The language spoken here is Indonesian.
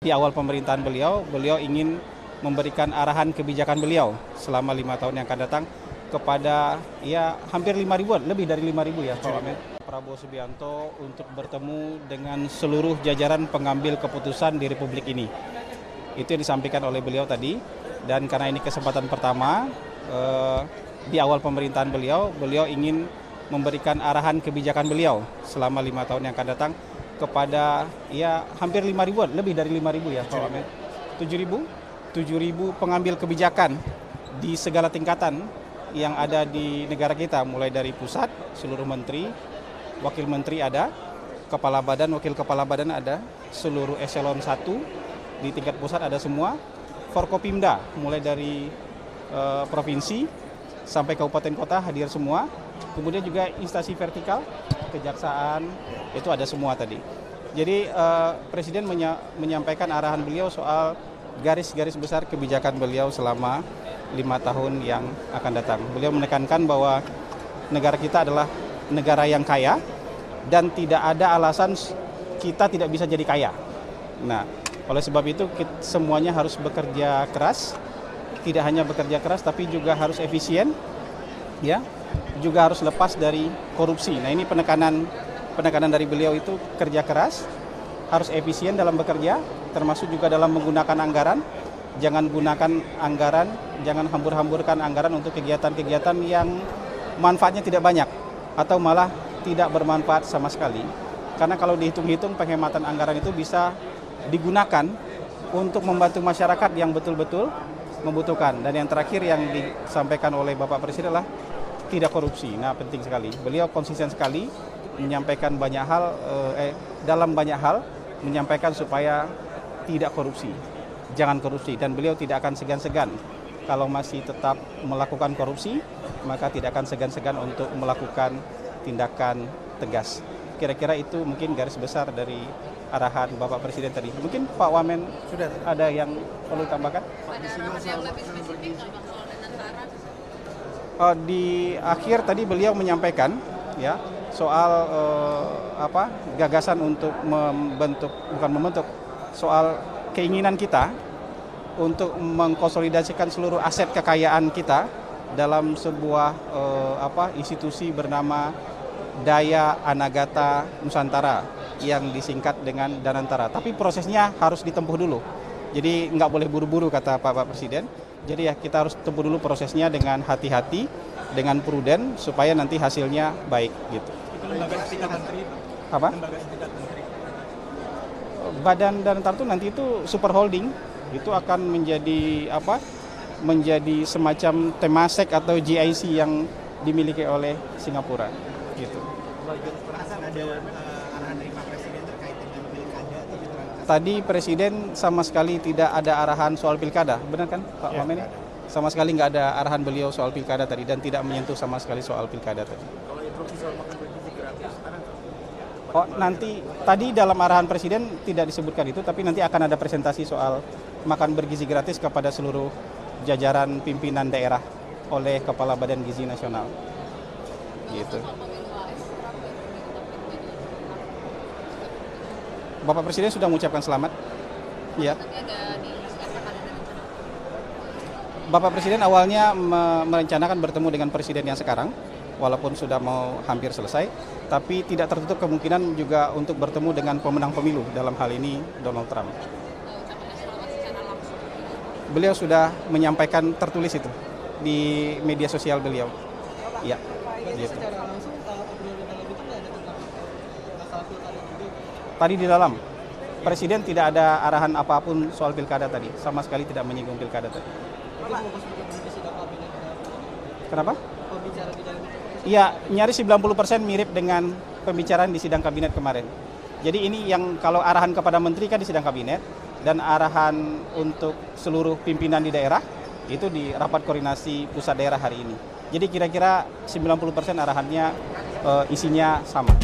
Di awal pemerintahan beliau ingin memberikan arahan kebijakan beliau selama 5 tahun yang akan datang kepada hampir 5.000-an, lebih dari 5.000 ya Pak Wamen. Prabowo Subianto untuk bertemu dengan seluruh jajaran pengambil keputusan di Republik ini. Itu yang disampaikan oleh beliau tadi, dan karena ini kesempatan pertama di awal pemerintahan beliau ingin memberikan arahan kebijakan beliau selama 5 tahun yang akan datang kepada hampir 5.000-an, lebih dari 5.000 ya Pak Wamen. 7.000 pengambil kebijakan di segala tingkatan yang ada di negara kita, mulai dari pusat, seluruh menteri, wakil menteri ada, kepala badan, wakil kepala badan ada, seluruh eselon 1 di tingkat pusat ada semua, Forkopimda mulai dari provinsi sampai kabupaten kota hadir semua, kemudian juga instansi vertikal, kejaksaan, itu ada semua tadi. Jadi Presiden menyampaikan arahan beliau soal garis-garis besar kebijakan beliau selama 5 tahun yang akan datang. Beliau menekankan bahwa negara kita adalah negara yang kaya dan tidak ada alasan kita tidak bisa jadi kaya. Nah, oleh sebab itu semuanya harus bekerja keras, tidak hanya bekerja keras tapi juga harus efisien, ya, juga harus lepas dari korupsi. Nah, ini penekanan dari beliau itu kerja keras, harus efisien dalam bekerja, termasuk juga dalam menggunakan anggaran. Jangan gunakan anggaran, jangan hambur-hamburkan anggaran untuk kegiatan-kegiatan yang manfaatnya tidak banyak atau malah tidak bermanfaat sama sekali. Karena kalau dihitung-hitung penghematan anggaran itu bisa digunakan untuk membantu masyarakat yang betul-betul membutuhkan. Dan yang terakhir yang disampaikan oleh Bapak Presiden adalah tidak korupsi. Nah, penting sekali. Beliau konsisten sekali menyampaikan banyak hal, dalam banyak hal menyampaikan supaya tidak korupsi. Jangan korupsi, dan beliau tidak akan segan-segan. Kalau masih tetap melakukan korupsi, maka tidak akan segan-segan untuk melakukan tindakan tegas. Kira-kira itu mungkin garis besar dari arahan Bapak Presiden tadi. Mungkin Pak Wamen sudah ada yang perlu tambahkan? Di akhir tadi beliau menyampaikan soal gagasan untuk soal keinginan kita untuk mengkonsolidasikan seluruh aset kekayaan kita dalam sebuah institusi bernama Daya Anagata Nusantara yang disingkat dengan Danantara. Tapi prosesnya harus ditempuh dulu. Jadi nggak boleh buru-buru kata Pak Presiden. Jadi kita harus tempuh dulu prosesnya dengan hati-hati, dengan prudent supaya nanti hasilnya baik gitu. Apa? Badan Danantara itu nanti itu super holding, itu akan menjadi semacam Temasek atau GIC yang dimiliki oleh Singapura gitu. Tadi Presiden sama sekali tidak ada arahan soal pilkada, benar kan Pak Wamen? Sama sekali nggak ada arahan beliau soal pilkada tadi, dan tidak menyentuh sama sekali soal pilkada tadi. Nanti tadi dalam arahan Presiden tidak disebutkan itu, tapi nanti akan ada presentasi soal makan bergizi gratis kepada seluruh jajaran pimpinan daerah oleh Kepala Badan Gizi Nasional. Gitu. Bapak Presiden sudah mengucapkan selamat. Ya. Bapak Presiden awalnya merencanakan bertemu dengan Presiden yang sekarang, walaupun sudah mau hampir selesai, tapi tidak tertutup kemungkinan juga untuk bertemu dengan pemenang pemilu, dalam hal ini Donald Trump. Beliau sudah menyampaikan tertulis itu di media sosial beliau. Ya. Gitu. Tadi di dalam, Presiden tidak ada arahan apapun soal pilkada tadi, sama sekali tidak menyinggung pilkada tadi. Kenapa? Iya, nyaris 90% mirip dengan pembicaraan di sidang kabinet kemarin. Jadi ini yang kalau arahan kepada menteri kan di sidang kabinet, dan arahan untuk seluruh pimpinan di daerah itu di rapat koordinasi pusat daerah hari ini. Jadi kira-kira 90% arahannya isinya sama.